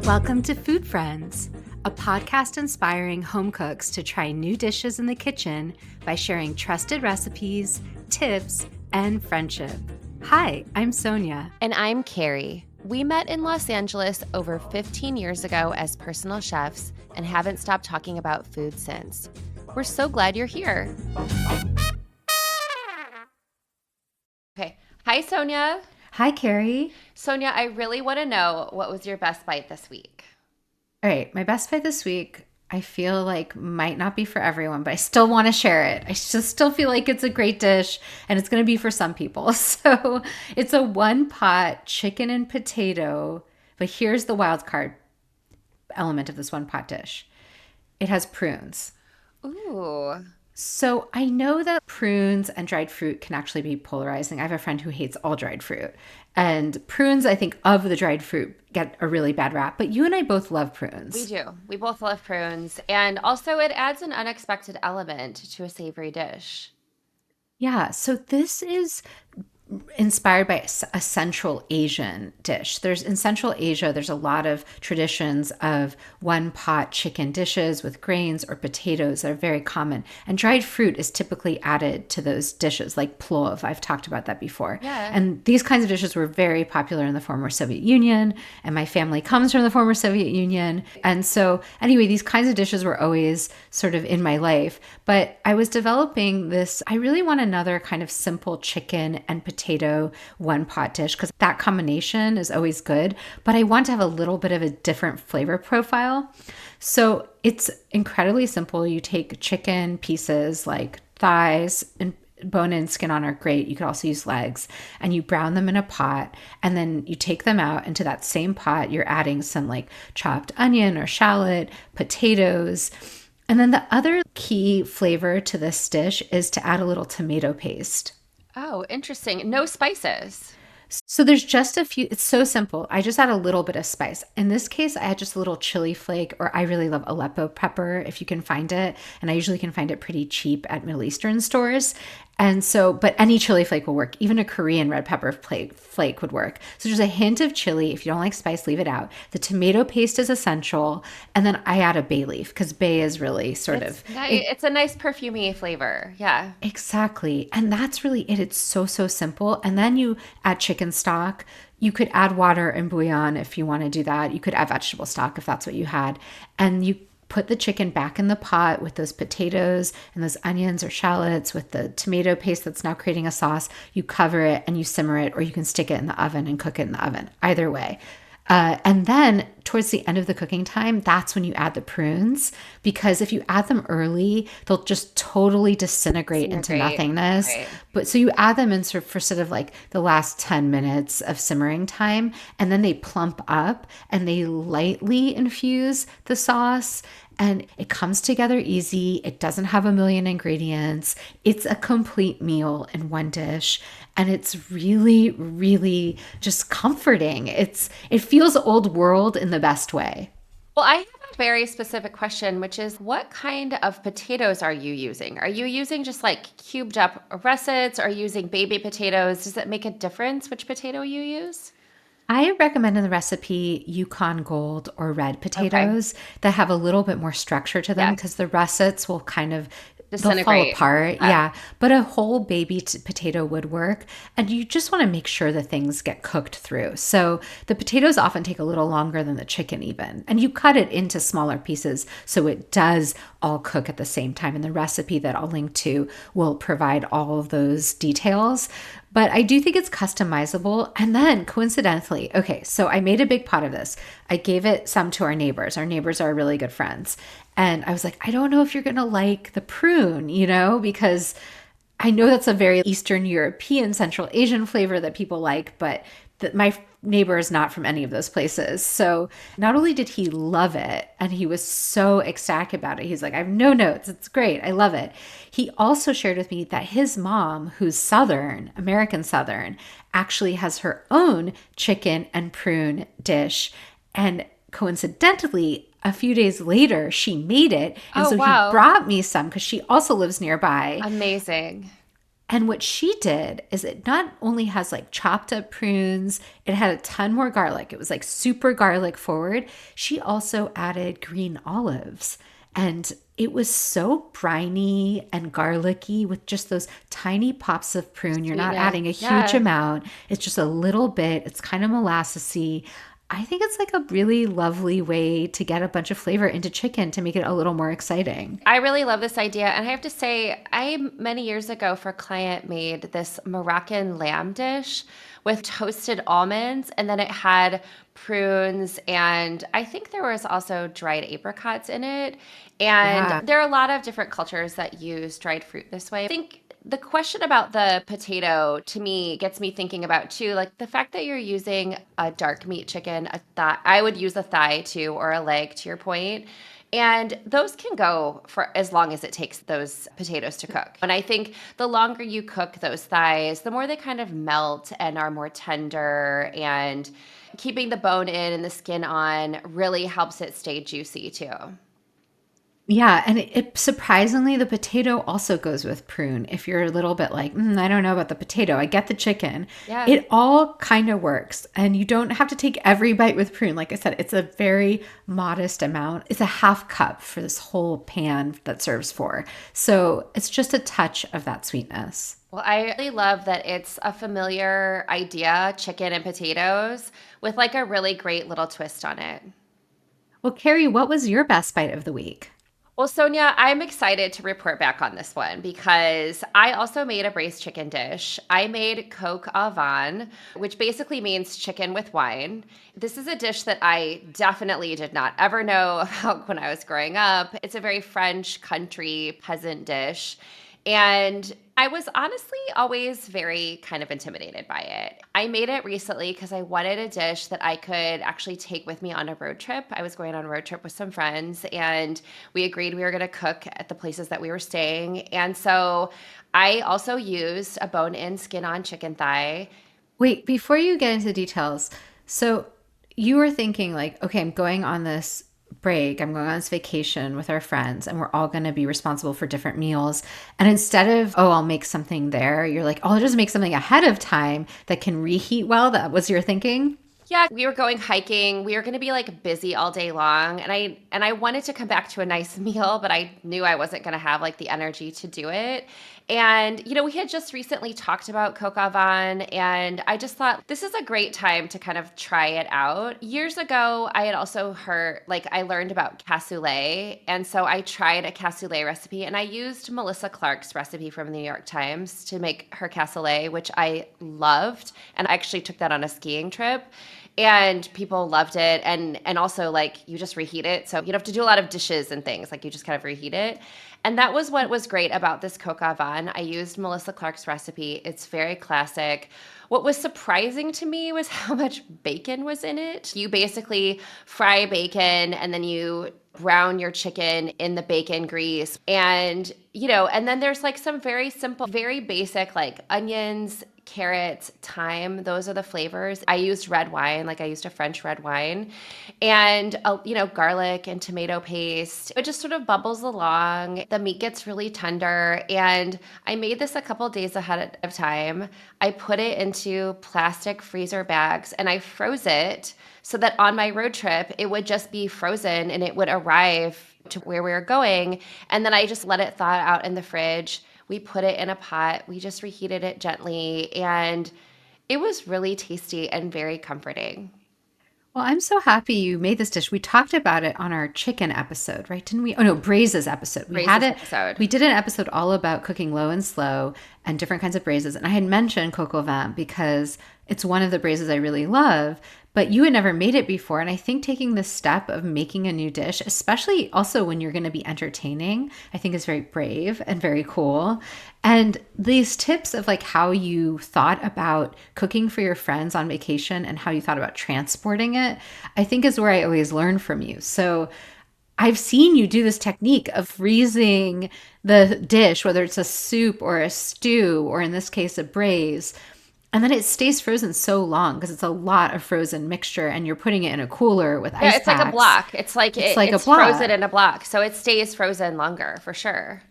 Welcome to Food Friends, a podcast inspiring home cooks to try new dishes in the kitchen by sharing trusted recipes, tips, and friendship. Hi, I'm Sonia. And I'm Carrie. We met in Los Angeles over 15 years ago as personal chefs and haven't stopped talking about food since. We're so glad you're here. Okay. Hi, Sonia. Hi, Carrie. Sonia, I really want to know, what was your best bite this week? All right, my best bite this week, I feel like might not be for everyone, but I still want to share it. I just still feel like it's a great dish and it's going to be for some people. So it's a one-pot chicken and potato, but here's the wild card element of this one-pot dish. It has prunes. Ooh. So I know that prunes and dried fruit can actually be polarizing. I have a friend who hates all dried fruit. And prunes, I think, of the dried fruit get a really bad rap. But you and I both love prunes. We do. We both love prunes. And also it adds an unexpected element to a savory dish. Yeah, so this is inspired by a Central Asian dish. In Central Asia, there's a lot of traditions of one pot chicken dishes with grains or potatoes that are very common. And dried fruit is typically added to those dishes, like plov. I've talked about that before. Yeah. And these kinds of dishes were very popular in the former Soviet Union. And my family comes from the former Soviet Union. And so anyway, these kinds of dishes were always sort of in my life. But I was developing this, I really want another kind of simple chicken and potato one pot dish because that combination is always good, but I want to have a little bit of a different flavor profile. So it's incredibly simple. You take chicken pieces like thighs and bone and skin on are great. You could also use legs, and you brown them in a pot, and then you take them out into that same pot. You're adding some like chopped onion or shallot, potatoes. And then the other key flavor to this dish is to add a little tomato paste. Oh, interesting. No spices. So there's just a few, it's so simple. I just add a little bit of spice. In this case, I had just a little chili flake, or I really love Aleppo pepper if you can find it. And I usually can find it pretty cheap at Middle Eastern stores. And so, but any chili flake will work. Even a Korean red pepper flake would work. So just a hint of chili. If you don't like spice, leave it out. The tomato paste is essential. And then I add a bay leaf because bay is really it's a nice perfumey flavor. Yeah. Exactly. And that's really it. It's so simple. And then you add chicken stock. You could add water and bouillon if you want to do that. You could add vegetable stock if that's what you had. And you put the chicken back in the pot with those potatoes and those onions or shallots with the tomato paste that's now creating a sauce. You cover it and you simmer it, or you can stick it in the oven and cook it in the oven. Either way. And then towards the end of the cooking time, that's when you add the prunes, because if you add them early, they'll just totally disintegrate into nothingness. Right. But so you add them in for sort of like the last 10 minutes of simmering time, and then they plump up and they lightly infuse the sauce. And it comes together easy. It doesn't have a million ingredients. It's a complete meal in one dish. And it's really, really just comforting. It feels old world in the best way. Well, I have a very specific question, which is, what kind of potatoes are you using? Are you using just like cubed up russets? Or are you using baby potatoes? Does it make a difference which potato you use? I recommend in the recipe Yukon Gold or red potatoes that have a little bit more structure to them, because the russets will kind of they'll fall apart. Yeah. But a whole baby potato would work. And you just want to make sure that things get cooked through. So the potatoes often take a little longer than the chicken even. And you cut it into smaller pieces so it does all cook at the same time. And the recipe that I'll link to will provide all of those details. But I do think it's customizable. And then coincidentally, okay, so I made a big pot of this. I gave it some to our neighbors. Our neighbors are really good friends. And I was like, I don't know if you're going to like the prune, because I know that's a very Eastern European, Central Asian flavor that people like, but my neighbor is not from any of those places. So not only did he love it, and he was so ecstatic about it, he's like, I have no notes. It's great. I love it. He also shared with me that his mom, who's Southern, American Southern, actually has her own chicken and prune dish. And coincidentally, a few days later, she made it. And he brought me some because she also lives nearby. Amazing. And what she did is it not only has like chopped up prunes, it had a ton more garlic. It was like super garlic forward. She also added green olives. And it was so briny and garlicky with just those tiny pops of prune. You're not Sweetness. adding a huge Yeah. amount, it's just a little bit. It's kind of molassesy. I think it's like a really lovely way to get a bunch of flavor into chicken to make it a little more exciting. I really love this idea. And I have to say, I many years ago for a client made this Moroccan lamb dish with toasted almonds, and then it had prunes, and I think there was also dried apricots in it. And Yeah. there are a lot of different cultures that use dried fruit this way. I think the question about the potato to me gets me thinking about too, like the fact that you're using a dark meat chicken, a thigh. I would use a thigh too, or a leg to your point. And those can go for as long as it takes those potatoes to cook. And I think the longer you cook those thighs, the more they kind of melt and are more tender. And keeping the bone in and the skin on really helps it stay juicy too. Yeah, and it surprisingly the potato also goes with prune. If you're a little bit like, I don't know about the potato, I get the chicken. Yeah. It all kind of works, and you don't have to take every bite with prune. Like I said, it's a very modest amount. It's a half cup for this whole pan that serves four. So it's just a touch of that sweetness. Well, I really love that it's a familiar idea, chicken and potatoes, with like a really great little twist on it. Well, Carrie, what was your best bite of the week? Well, Sonia, I'm excited to report back on this one because I also made a braised chicken dish. I made coq au vin, which basically means chicken with wine. This is a dish that I definitely did not ever know about when I was growing up. It's a very French country peasant dish. And I was honestly always very kind of intimidated by it. I made it recently because I wanted a dish that I could actually take with me on a road trip. I was going on a road trip with some friends, and we agreed we were going to cook at the places that we were staying. And so I also used a bone in, skin on chicken thigh. Wait, before you get into the details, so you were thinking like, okay, I'm going on this break, I'm going on this vacation with our friends, and we're all going to be responsible for different meals. And instead of, oh, I'll make something there, you're like, oh, I'll just make something ahead of time that can reheat well. That was your thinking? Yeah, we were going hiking. We were going to be like busy all day long, and I wanted to come back to a nice meal, but I knew I wasn't going to have like the energy to do it. And we had just recently talked about coq au vin, and I just thought this is a great time to kind of try it out. Years ago, I had also heard like I learned about cassoulet, and so I tried a cassoulet recipe, and I used Melissa Clark's recipe from the New York Times to make her cassoulet, which I loved, and I actually took that on a skiing trip and people loved it. And also like you just reheat it, so you don't have to do a lot of dishes and things, like you just kind of reheat it. And that was what was great about this coq au vin. I used Melissa Clark's recipe. It's very classic. What was surprising to me was how much bacon was in it. You basically fry bacon and then you brown your chicken in the bacon grease. And then there's like some very simple, very basic like onions, carrots, thyme. Those are the flavors. I used red wine, like I used a French red wine, and garlic and tomato paste. It just sort of bubbles along. The meat gets really tender, and I made this a couple days ahead of time. I put it into plastic freezer bags and I froze it so that on my road trip it would just be frozen and it would arrive to where we were going. And then I just let it thaw out in the fridge. We put it in a pot. We just reheated it gently, and it was really tasty and very comforting. Well, I'm so happy you made this dish. We talked about it on our chicken episode, right? Didn't we? Oh no, braises episode. We Praise had this it. episode. We did an episode all about cooking low and slow and different kinds of braises. And I had mentioned coq au vin because it's one of the braises I really love. But you had never made it before. And I think taking the step of making a new dish, especially also when you're going to be entertaining, I think is very brave and very cool. And these tips of like how you thought about cooking for your friends on vacation and how you thought about transporting it, I think is where I always learn from you. So I've seen you do this technique of freezing the dish, whether it's a soup or a stew, or in this case, a braise. And then it stays frozen so long because it's a lot of frozen mixture and you're putting it in a cooler with Yeah, ice it's like a packs. block. It's like It's like a it's frozen block. in a block, so it stays frozen longer for sure.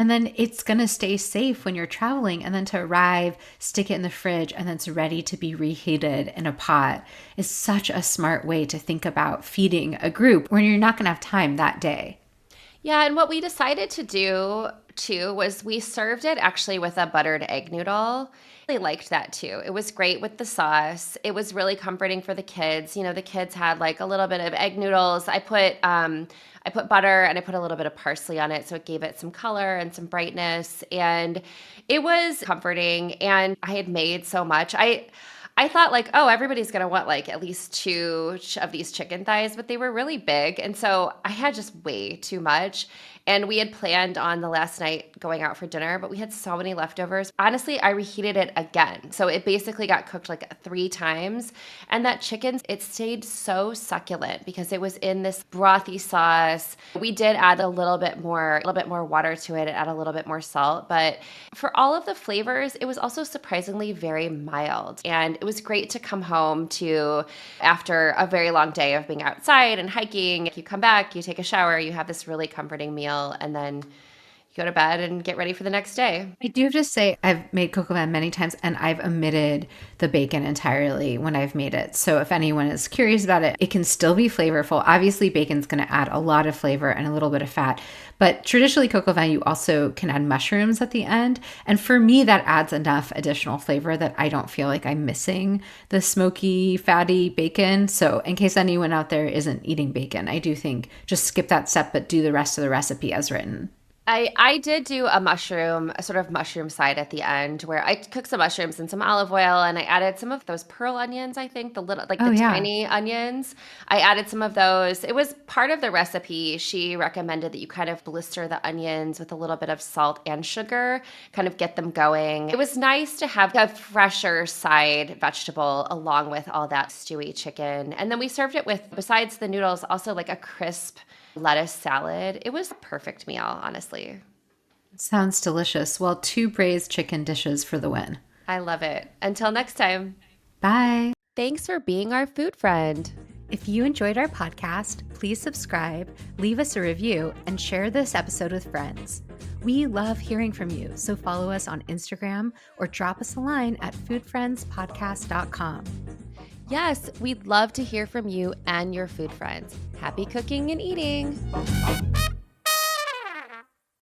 And then it's going to stay safe when you're traveling. And then to arrive, stick it in the fridge, and then it's ready to be reheated in a pot is such a smart way to think about feeding a group when you're not going to have time that day. Yeah, and what we decided to do too was we served it actually with a buttered egg noodle. They liked that too. It was great with the sauce. It was really comforting for the kids. You know, the kids had like a little bit of egg noodles. I put butter and I put a little bit of parsley on it, so it gave it some color and some brightness, and it was comforting. And I had made so much. I thought like, oh, everybody's going to want like at least two of these chicken thighs, but they were really big. And so I had just way too much. And we had planned on the last night going out for dinner, but we had so many leftovers. Honestly, I reheated it again. So it basically got cooked like 3 times. And that chicken, it stayed so succulent because it was in this brothy sauce. We did add a little bit more water to it and add a little bit more salt. But for all of the flavors, it was also surprisingly very mild. And it was great to come home to after a very long day of being outside and hiking. You come back, you take a shower, you have this really comforting meal, and then you go to bed and get ready for the next day. I do have to say I've made coq au vin many times and I've omitted the bacon entirely when I've made it. So if anyone is curious about it, it can still be flavorful. Obviously, bacon's going to add a lot of flavor and a little bit of fat. But traditionally, coq au vin, you also can add mushrooms at the end. And for me, that adds enough additional flavor that I don't feel like I'm missing the smoky, fatty bacon. So in case anyone out there isn't eating bacon, I do think just skip that step, but do the rest of the recipe as written. I did do a sort of mushroom side at the end where I cooked some mushrooms and some olive oil, and I added some of those pearl onions, I think, tiny onions. I added some of those. It was part of the recipe. She recommended that you kind of blister the onions with a little bit of salt and sugar, kind of get them going. It was nice to have a fresher side vegetable along with all that stewy chicken. And then we served it with, besides the noodles, also like a crisp lettuce salad. It was a perfect meal, honestly. Sounds delicious. Well, 2 braised chicken dishes for the win. I love it. Until next time. Bye. Thanks for being our food friend. If you enjoyed our podcast, please subscribe, leave us a review, and share this episode with friends. We love hearing from you, so follow us on Instagram or drop us a line at foodfriendspodcast.com. Yes, we'd love to hear from you and your food friends. Happy cooking and eating.